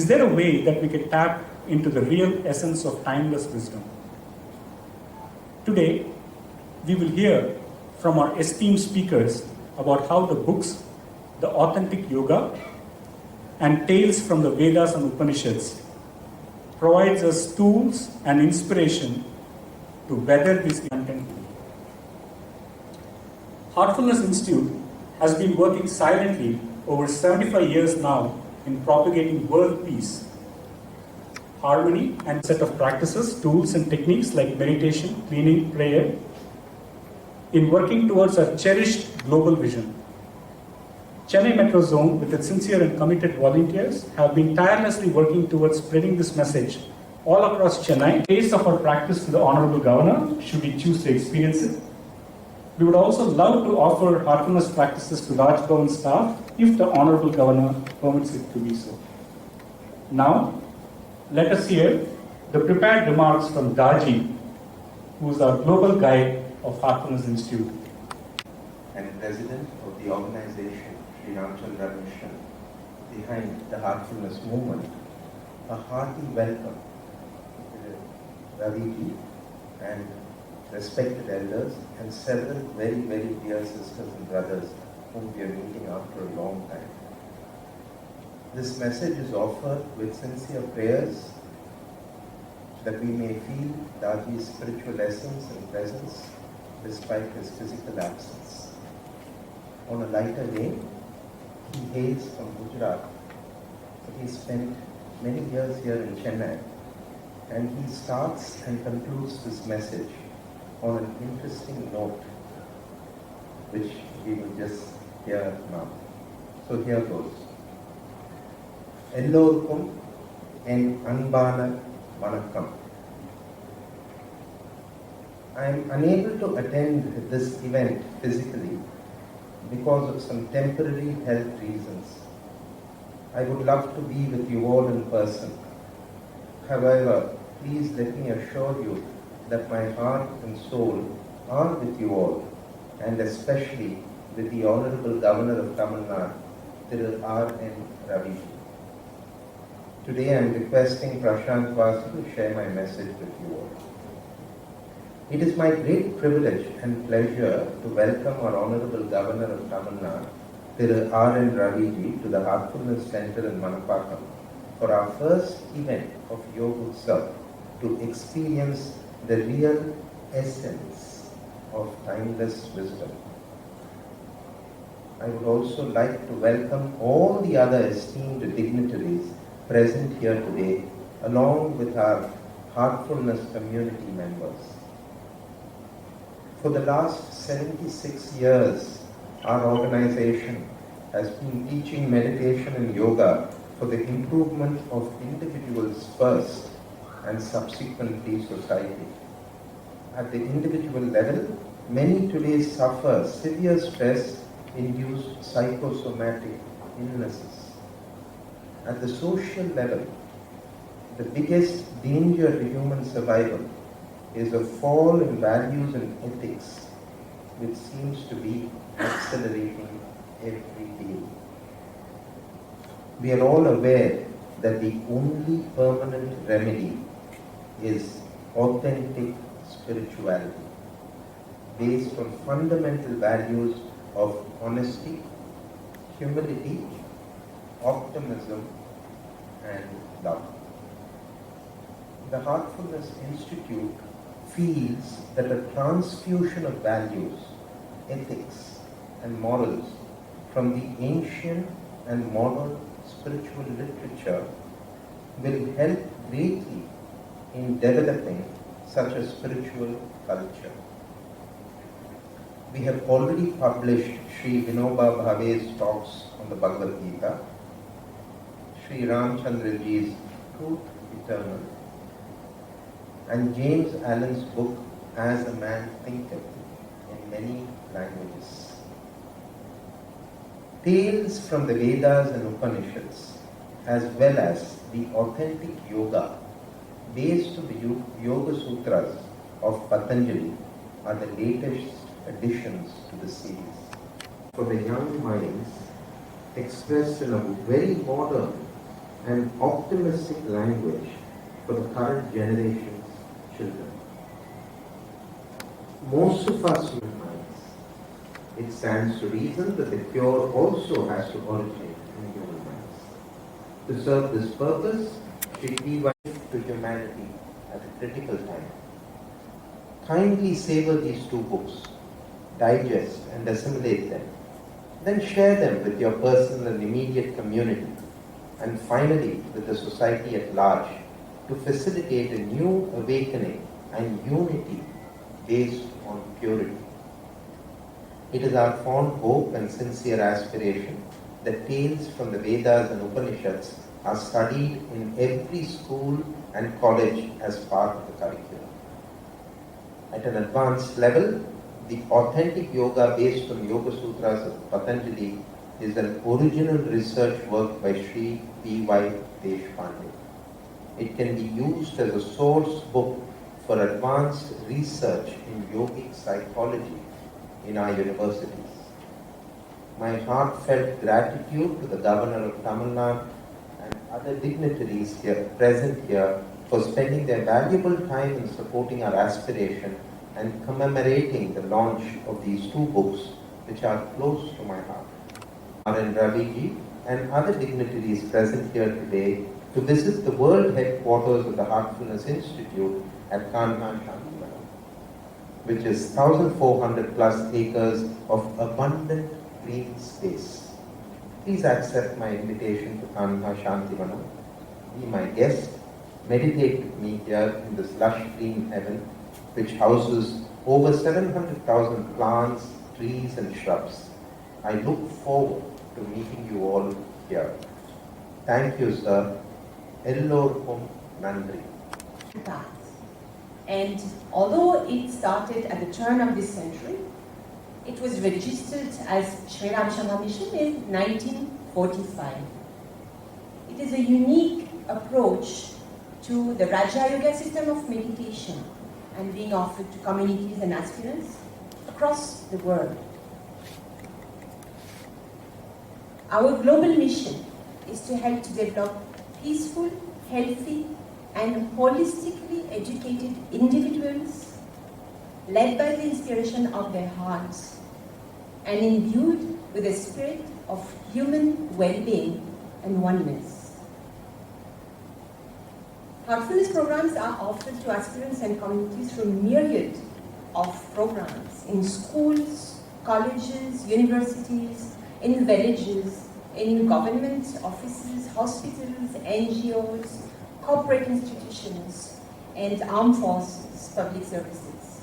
Is there a way that we can tap into the real essence of timeless wisdom? Today, we will hear from our esteemed speakers about how the books, the authentic yoga, and tales from the Vedas and Upanishads provides us tools and inspiration to weather this content. Heartfulness Institute has been working silently over 75 years now in propagating world peace, harmony, and set of practices, tools, and techniques like meditation, cleaning, prayer, in working towards our cherished global vision. Chennai Metro Zone, with its sincere and committed volunteers, have been tirelessly working towards spreading this message all across Chennai. Taste of our practice to the Honorable Governor, should he choose to experience it. We would also love to offer heartfulness practices to large government staff if the Honorable Governor permits it to be so. Now, let us hear the prepared remarks from Daaji, who is our global guide of Heartfulness Institute. And president of the organization, Ravi, behind the Heartfulness movement, a hearty welcome to Ravi and respected elders and several very, very dear sisters and brothers whom we are meeting after a long time. This message is offered with sincere prayers that we may feel Daaji's spiritual essence and presence despite his physical absence. On a lighter vein, he hails from Gujarat, but he spent many years here in Chennai, and he starts and concludes this message on an interesting note, which we will just hear now. So here goes. Ellorkum en Anbana Manapakkam. I am unable to attend this event physically because of some temporary health reasons. I would love to be with you all in person. However, please let me assure you that my heart and soul are with you all, and especially with the Honorable Governor of TamilNadu, Thiru R. Ravi. Today I am requesting Prashant Vasu to share my message with you all. It is my great privilege and pleasure to welcome our Honorable Governor of TamilNadu, Thiru R. Ravi, to the Heartfulness Centre in Manapakkam for our first event of YogUtsav to experience the real essence of timeless wisdom. I would also like to welcome all the other esteemed dignitaries present here today, along with our Heartfulness community members. For the last 76 years, our organization has been teaching meditation and yoga for the improvement of individuals first and subsequently society. At the individual level, many today suffer severe stress-induced psychosomatic illnesses. At the social level, the biggest danger to human survival is a fall in values and ethics, which seems to be accelerating every day. We are all aware that the only permanent remedy is authentic spirituality, based on fundamental values of honesty, humility, optimism, and love. The Heartfulness Institute feels that a transfusion of values, ethics, and morals from the ancient and modern spiritual literature will help greatly in developing such a spiritual culture. We have already published Sri Vinoba Bhave's talks on the Bhagavad Gita, Sri Ramchandraji's Truth Eternal, and James Allen's book As a Man Thinketh in many languages. Tales from the Vedas and Upanishads, as well as the authentic yoga based on the Yoga Sutras of Patanjali are the latest additions to the series. For the young minds, expressed in a very modern and optimistic language for the current generation's children. Most of us human minds, it stands to reason that the cure also has to originate in human minds. To serve this purpose, should be to humanity at a critical time. Kindly savor these two books, digest and assimilate them, then share them with your personal and immediate community, and finally with the society at large, to facilitate a new awakening and unity based on purity. It is our fond hope and sincere aspiration that tales from the Vedas and Upanishads are studied in every school and college as part of the curriculum. At an advanced level, the authentic yoga based on Yoga Sutras of Patanjali is an original research work by Sri B.Y. Deshpande. It can be used as a source book for advanced research in yogic psychology in our universities. My heartfelt gratitude to the Governor of TamilNadu and other dignitaries present here for spending their valuable time in supporting our aspiration and commemorating the launch of these two books, which are close to my heart. And Ravi and other dignitaries present here today to visit the world headquarters of the Heartfulness Institute at Kanha Shantivanam, which is 1,400 plus acres of abundant green space. Please accept my invitation to Kanha Shantivanam. Be my guest. Meditate with me here in this lush green heaven, which houses over 700,000 plants, trees and shrubs. I look forward to meeting you all here. Thank you, sir. Ellorkum Nandri. And although it started at the turn of this century, it was registered as Sri Ramachandra Mission in 1945. It is a unique approach to the Raja Yoga system of meditation and being offered to communities and aspirants across the world. Our global mission is to help to develop peaceful, healthy, and holistically educated individuals led by the inspiration of their hearts and imbued with a spirit of human well-being and oneness. Heartfulness programs are offered to aspirants and communities through a myriad of programs in schools, colleges, universities, in villages, in government offices, hospitals, NGOs, corporate institutions, and armed forces, public services.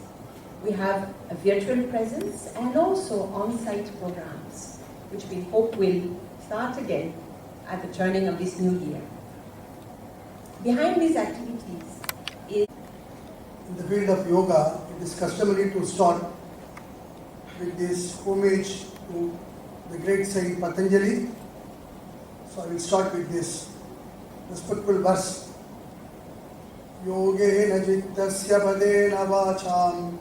We have a virtual presence and also on-site programs, which we hope will start again at the turning of this new year. Behind these activities is... In the field of yoga, it is customary to start with this homage to the great saint Patanjali. So I will start with this respectful verse. Yogena jittasya padena vacham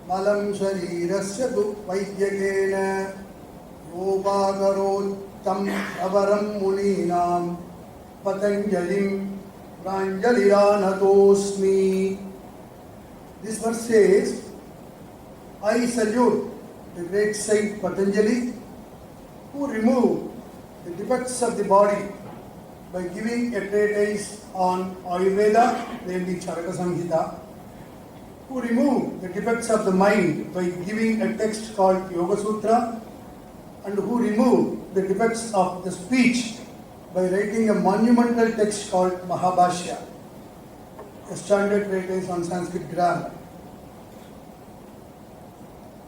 malam sharirasya vaidhyakena yogagarottam avaram muninam patanjalim pranjaliranatosmi. This verse says, I salute the great saint Patanjali, who removed the defects of the body by giving a treatise on Ayurveda, namely Charaka Samhita, who removed the defects of the mind by giving a text called Yoga Sutra, and who removed the defects of the speech by writing a monumental text called Mahabhashya, a standard treatise on Sanskrit grammar.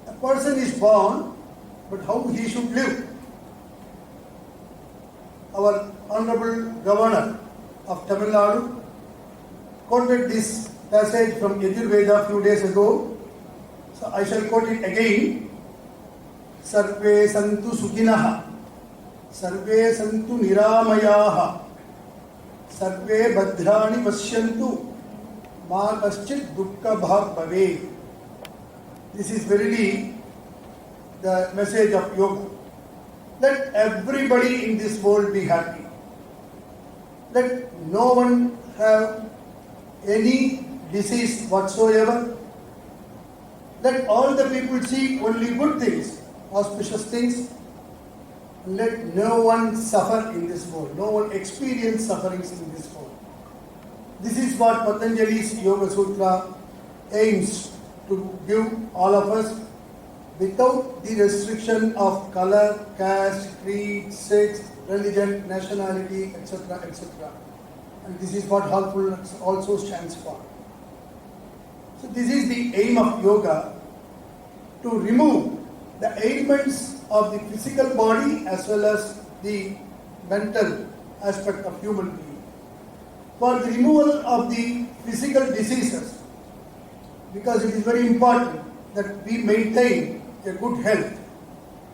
A person is born, but how he should live? Our Honorable Governor of TamilNadu quoted this passage from Yajurveda a few days ago, so I shall quote it again. Sarve santu sukinaha, sarve santu niramayaha, sarve bhadrani paschyantu, ma kaschit dukkha bhag bhave. This is verily the message of yoga. Let everybody in this world be happy. that no one have any disease whatsoever, that all the people see only good things, auspicious things, and let no one suffer in this world, no one experience sufferings in this world. This is what Patanjali's Yoga Sutra aims to give all of us without the restriction of color, caste, creed, sex, religion, nationality, etc., etc. And this is what Heartfulness also stands for. So this is the aim of yoga, to remove the ailments of the physical body as well as the mental aspect of human being. For the removal of the physical diseases, because it is very important that we maintain a good health.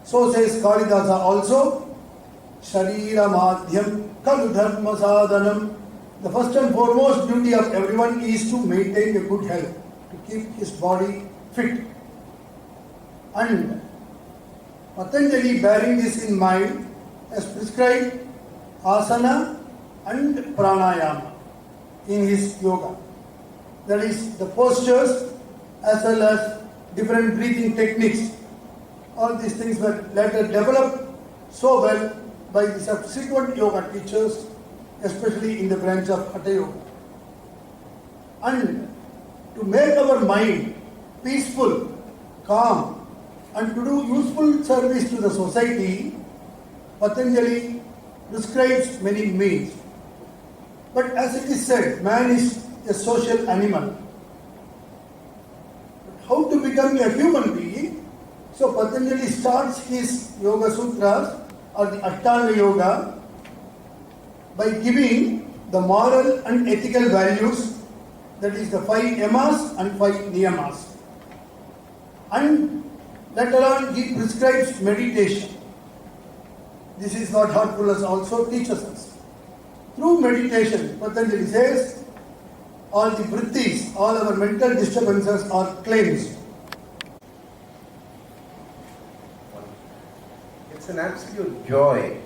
So says Kalidasa also, Sharira Madhyam Kalu Dharma Sadhanam. The first and foremost duty of everyone is to maintain a good health, to keep his body fit. And Patanjali, bearing this in mind, has prescribed asana and pranayama in his yoga. That is, the postures as well as different breathing techniques. All these things were later developed so well by the subsequent yoga teachers, especially in the branch of Hatha Yoga. And to make our mind peaceful, calm, and to do useful service to the society, Patanjali prescribes many means. But as it is said, man is a social animal. But how to become a human being? So Patanjali starts his Yoga Sutras or the Ashtanga Yoga by giving the moral and ethical values, that is the 5 yamas and 5 niyamas. And later on he prescribes meditation. This is what Heartfulness also teaches us. Through meditation, Patanjali says, all the vrittis, all our mental disturbances are cleansed. It's an absolute joy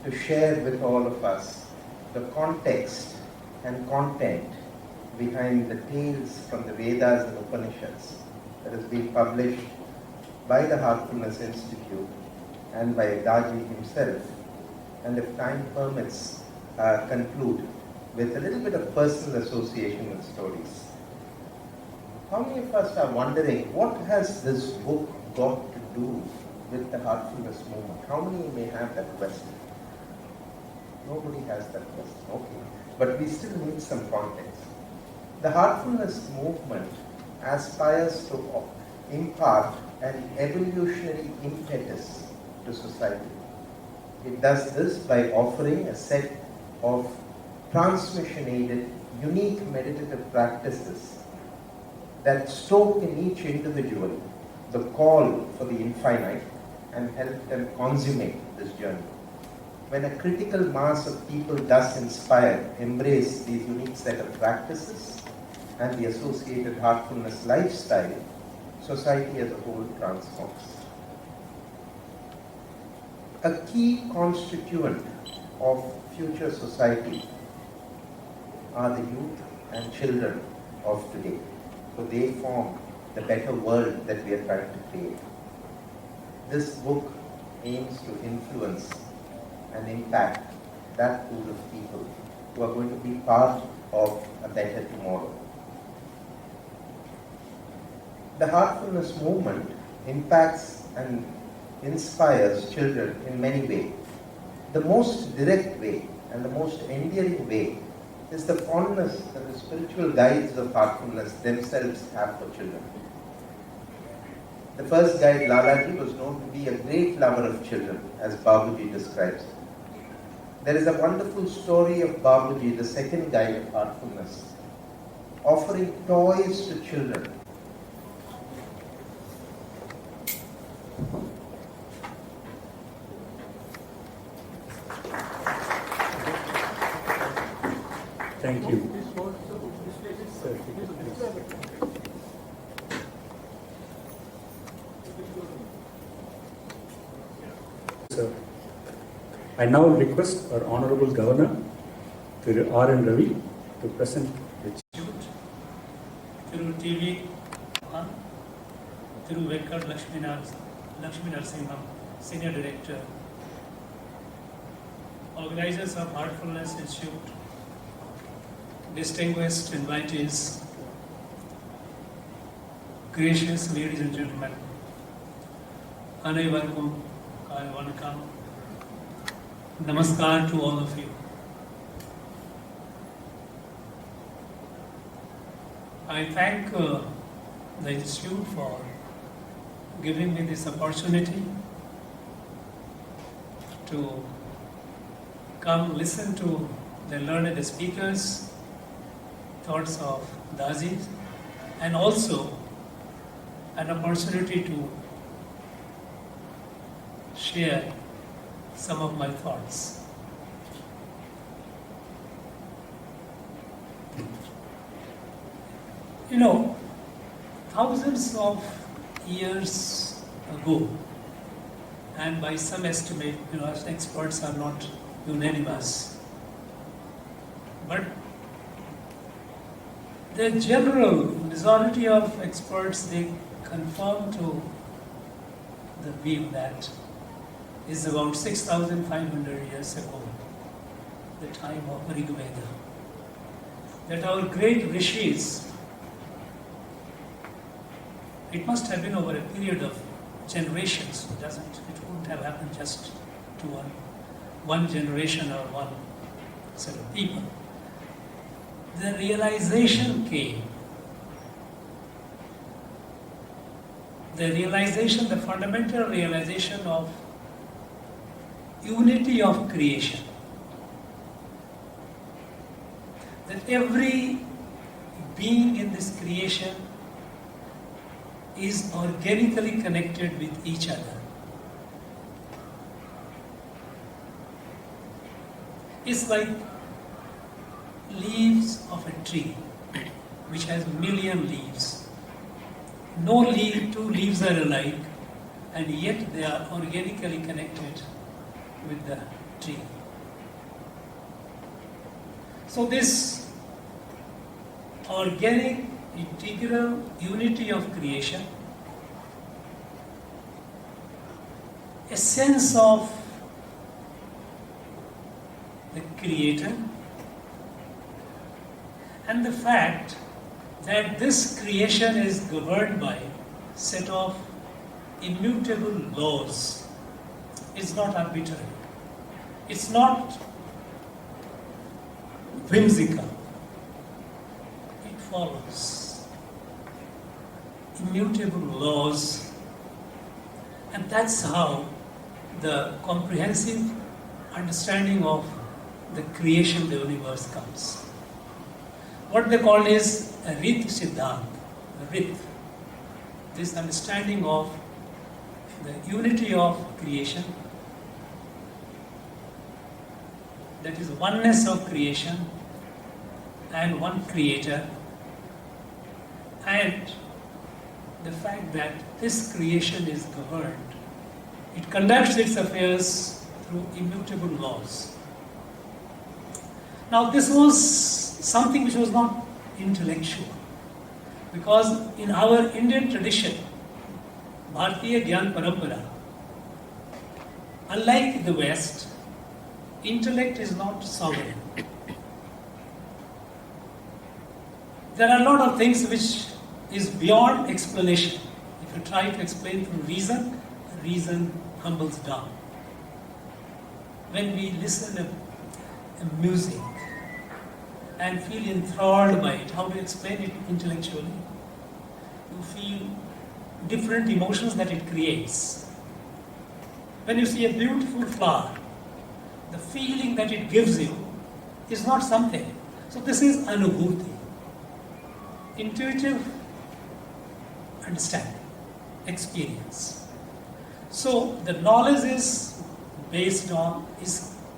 to share with all of us the context and content behind the tales from the Vedas and Upanishads that has been published by the Heartfulness Institute and by Daaji himself, and if time permits, conclude with a little bit of personal association with stories. How many of us are wondering, what has this book got to do with the Heartfulness movement? How many may have that question? Nobody has that question, okay. But we still need some context. The Heartfulness movement aspires to impart an evolutionary impetus to society. It does this by offering a set of transmission-aided, unique meditative practices that stoke in each individual the call for the infinite and help them consummate this journey. When a critical mass of people thus inspired embrace these unique set of practices and the associated heartfulness lifestyle, society as a whole transforms. A key constituent of future society are the youth and children of today. So they form the better world that we are trying to create. This book aims to influence and impact that pool of people who are going to be part of a better tomorrow. The Heartfulness movement impacts and inspires children in many ways. The most direct way and the most endearing way is the fondness that the spiritual guides of heartfulness themselves have for children. The first guide, Lalaji, was known to be a great lover of children, as Babuji describes it. There is a wonderful story of Babuji, the second guide of heartfulness, offering toys to children. Thank you. Sir, I now request our Honorable Governor Thiru R and Ravi to present the Thiru TV, Thiru Venkat Lakshmi Narasimham, Senior Director, organizers of Heartfulness Institute, distinguished invitees, gracious ladies and gentlemen, Anaivarkum, Vanakkam, Namaskar to all of you. I thank the Institute for giving me this opportunity to come listen to the learned speakers, thoughts of Daaji, and also an opportunity to share some of my thoughts. You know, thousands of years ago, and by some estimate, experts are not unanimous, but the general majority of experts, they confirm to the view that is about 6,500 years ago, the time of Rig Veda, that our great rishis, it must have been over a period of generations. It wouldn't have happened just to one generation or one set of people. The realization came. The fundamental realization of unity of creation. That every being in this creation is organically connected with each other. It's like leaves of a tree which has a million leaves. Two leaves are alike, and yet they are organically connected with the tree. So this organic, integral unity of creation, a sense of the Creator, and the fact that this creation is governed by a set of immutable laws. It's not arbitrary. It's not whimsical. It follows immutable laws, and that's how the comprehensive understanding of the creation of the universe comes. What they call is a Rit Siddhant, this understanding of the unity of creation, that is oneness of creation and one creator, and the fact that this creation is governed, it conducts its affairs through immutable laws. Now this was something which was not intellectual, because in our Indian tradition, Bharatiya Gyan Parampara, unlike the West, intellect is not sovereign. There are a lot of things which is beyond explanation. If you try to explain through reason, reason humbles down. When we listen to music and feel enthralled by it, how to explain it intellectually? You feel different emotions that it creates. When you see a beautiful flower, the feeling that it gives you is not something. So this is anubhuti, intuitive understanding, experience. So the knowledge is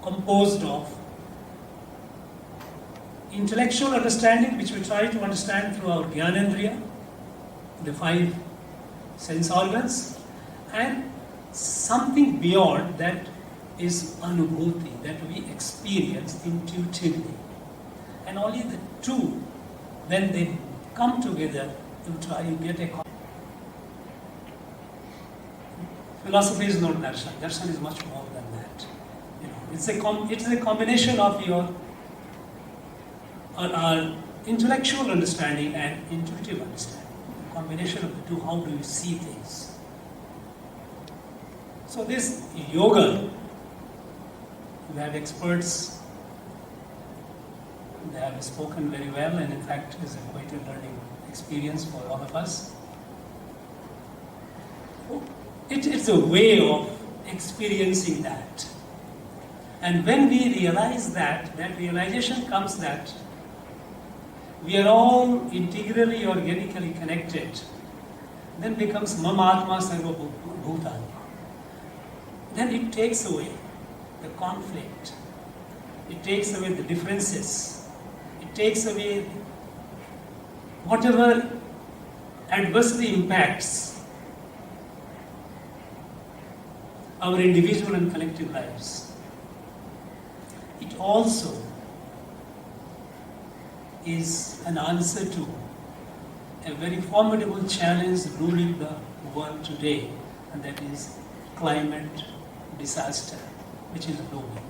composed of intellectual understanding, which we try to understand through our Jnanendriya, the 5 sense organs, and something beyond that is anubhuti, that we experience intuitively. And only the two, when they come together, you get a philosophy is not darshan. Darshan is much more than that. It's a combination of your intellectual understanding and intuitive understanding. A combination of the two. How do you see things? So this yoga, we have experts. They have spoken very well, and in fact, is quite a learning experience for all of us. It's a way of experiencing that. And when we realize that realization comes that we are all integrally, organically connected, then becomes Mama Atma Sarva Bhutani. Then it takes away the conflict, it takes away the differences, it takes away whatever adversely impacts our individual and collective lives. It also is an answer to a very formidable challenge ruling the world today, and that is climate disaster, which is looming.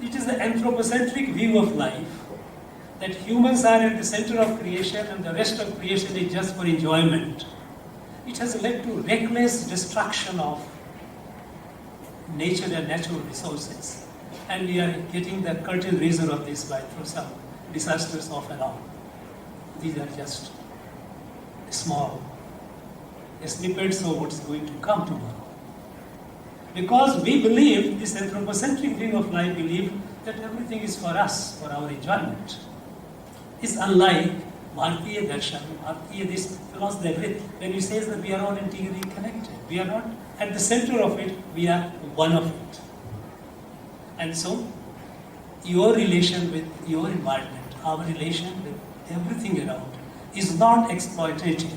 It is the anthropocentric view of life that humans are at the center of creation and the rest of creation is just for enjoyment. It has led to reckless destruction of nature and natural resources. And we are getting the curtain raiser of this through some disasters off and on. These are just small snippets of what's going to come tomorrow. Because we believe, this anthropocentric view of life believe that everything is for us, for our enjoyment. It's unlike Bharatiya Darshan, Bharatiya, this philosophy, when he says that we are all integrally connected. We are not at the center of it, we are one of it. And so, your relation with your environment, our relation with everything around, is not exploitative,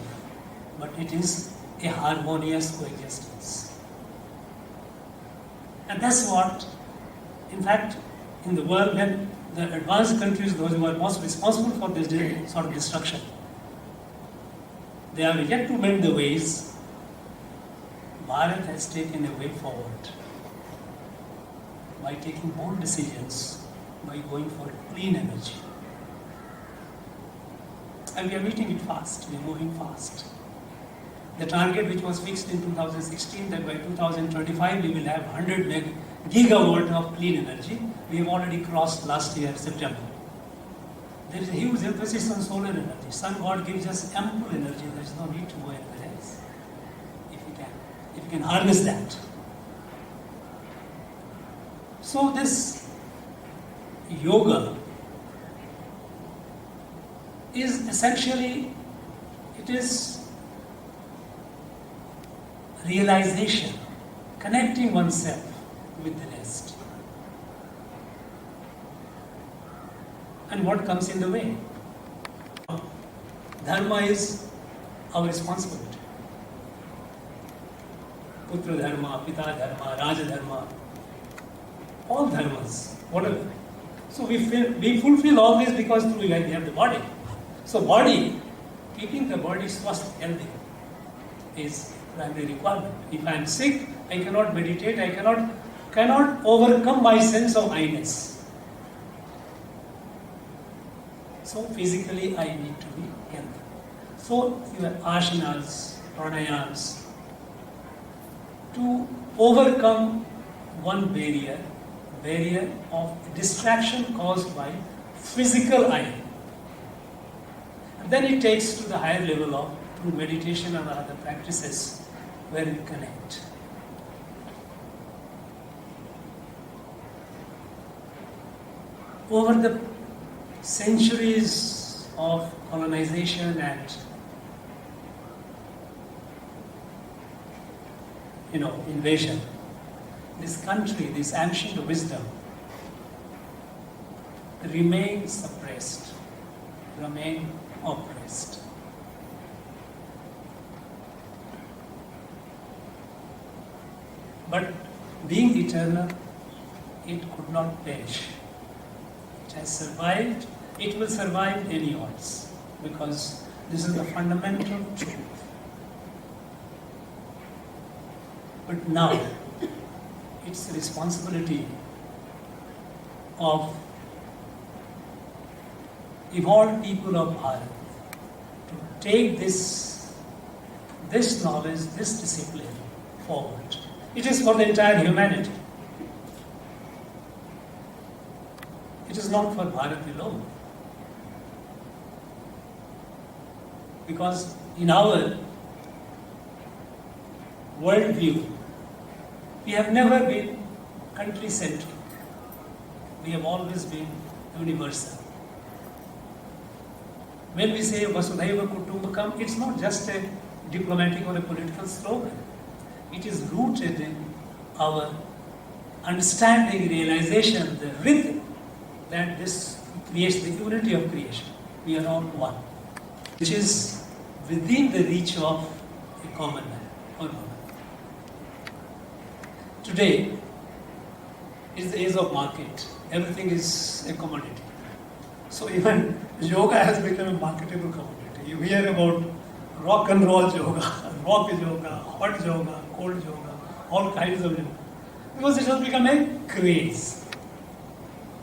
but it is a harmonious coexistence. And that's what, in fact, in the world, when the advanced countries, those who are most responsible for this sort of destruction, they are yet to mend the ways. Bharat has taken a way forward by taking bold decisions, by going for clean energy. And we are meeting it fast, we are moving fast. The target which was fixed in 2016, that by 2025 we will have 100 gigawatt of clean energy, we have already crossed last year, September. There is a huge emphasis on solar energy. Sun God gives us ample energy, there is no need to go anywhere else. If you can harness that. So this yoga is essentially, it is realization, connecting oneself with the rest. And what comes in the way? Dharma is our responsibility. Putra Dharma, Pita Dharma, Raja Dharma, all dharmas, whatever. So we fulfill all this because we have the body. So body, keeping the body swasth, healthy, is primary requirement. If I am sick, I cannot meditate, I cannot overcome my sense of I-ness. So physically I need to be healthy. So your asanas, pranayams, to overcome one barrier of distraction caused by physical I. And then it takes to the higher level of through meditation and other practices where we connect. Over the centuries of colonization and invasion, this country, this ancient wisdom remains suppressed, remain oppressed. But being eternal, it could not perish. It has survived, it will survive any odds, because this is the fundamental truth. But now, it's the responsibility of evolved people of Bharat to take this knowledge, this discipline forward. It is for the entire humanity. It is not for Bharat alone. Because in our worldview, we have never been country-centric. We have always been universal. When we say Vasudhaiva Kutumbakam, it's not just a diplomatic or a political slogan. It is rooted in our understanding, realization, the rhythm that this creates the unity of creation. We are all one, which is within the reach of a common man or woman. Today is the age of market. Everything is a commodity. So even yoga has become a marketable commodity. You hear about rock and roll yoga, rock yoga, hot yoga, cold yoga, all kinds of yoga. Because it has become a craze.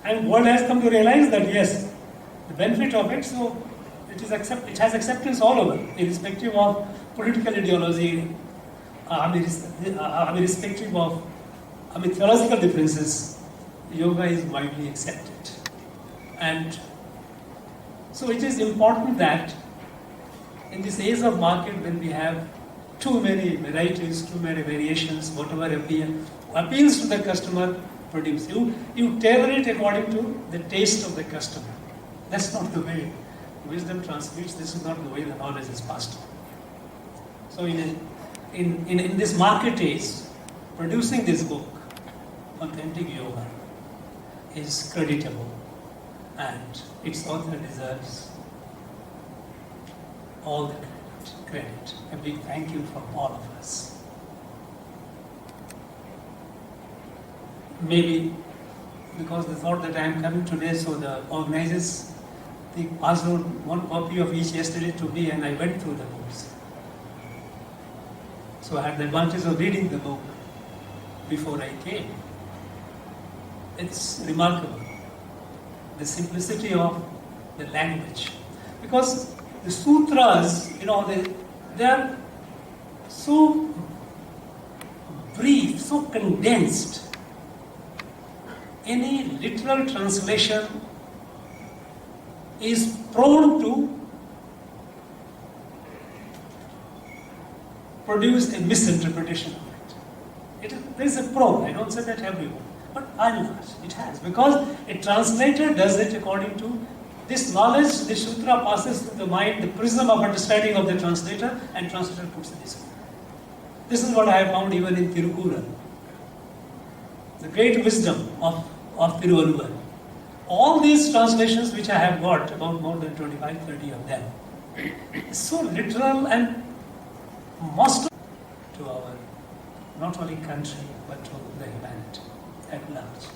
And world has come to realize that yes, the benefit of it, so it has acceptance all over, irrespective of political ideology, irrespective of theological differences, yoga is widely accepted. And so it is important that in this age of market, when we have too many varieties, too many variations, whatever appeals to the customer, produce. You tailor it according to the taste of the customer. That's not the way wisdom transmits. This is not the way the knowledge is passed on. So in this market age, producing this book, Authentic Yoga, is creditable, and its author deserves all the credit. A big thank you from all of us. Maybe because they thought that I am coming today, so the organizers, they passed out one copy of each yesterday to me, and I went through the books. So I had the advantage of reading the book before I came. It's remarkable, the simplicity of the language. Because the sutras, they are so brief, so condensed. Any literal translation is prone to produce a misinterpretation of it. There is a prone, I don't say that everyone, but by and large it has. Because a translator does it according to this knowledge, the sutra passes through the mind, the prism of understanding of the translator, and translator puts it this way. This is what I have found even in Thiru R. The great wisdom of Thiru R. All these translations which I have got, about more than 25-30 of them, is so literal and most to our not only country but to the humanity at large.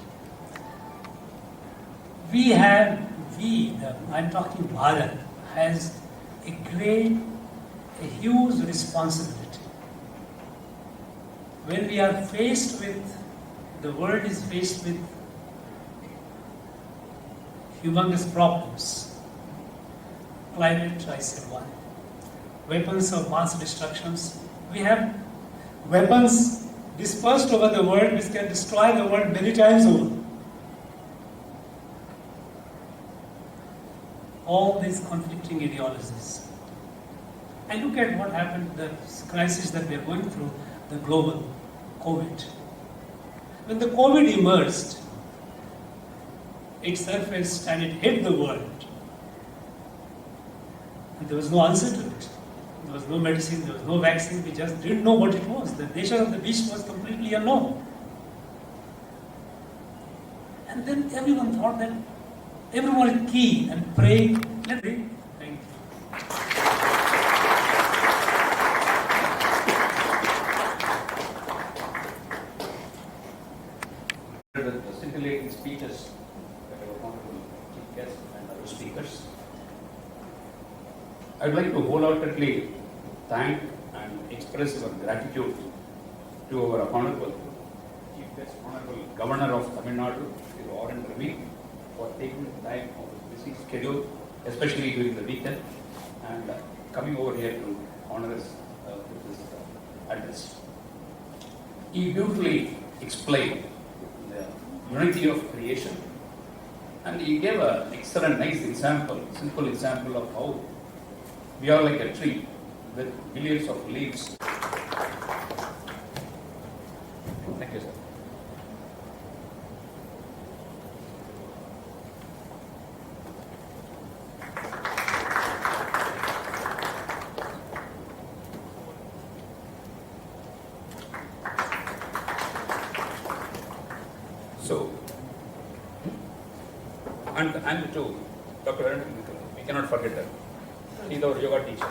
I'm talking Bharat, has a huge responsibility. When we are faced with, the world is faced with humongous problems. Climate, I said one. Weapons of mass destructions. We have weapons dispersed over the world which can destroy the world many times over. All these conflicting ideologies. And look at what happened, the crisis that we are going through, the global COVID. When the COVID emerged, it surfaced and it hit the world. And there was no answer to it. There was no medicine, there was no vaccine, we just didn't know what it was. The nature of the beast was completely unknown. And then everyone thought that everyone is keen and praying. Let me thank you. The scintillating speeches by our honorable chief guest and other speakers. I'd like to wholeheartedly thank and express our gratitude to our Honorable Chief Guest, Honorable Governor of TamilNadu, Thiru R and Ravi, for taking time out of his busy schedule, especially during the weekend, and coming over here to honor us with this address. He beautifully explained the unity of creation, and he gave an excellent, nice example, simple example of how we are like a tree with billions of leaves. Thank you, sir. So, and to Dr. Vedan, we cannot forget her. She's our yoga teacher.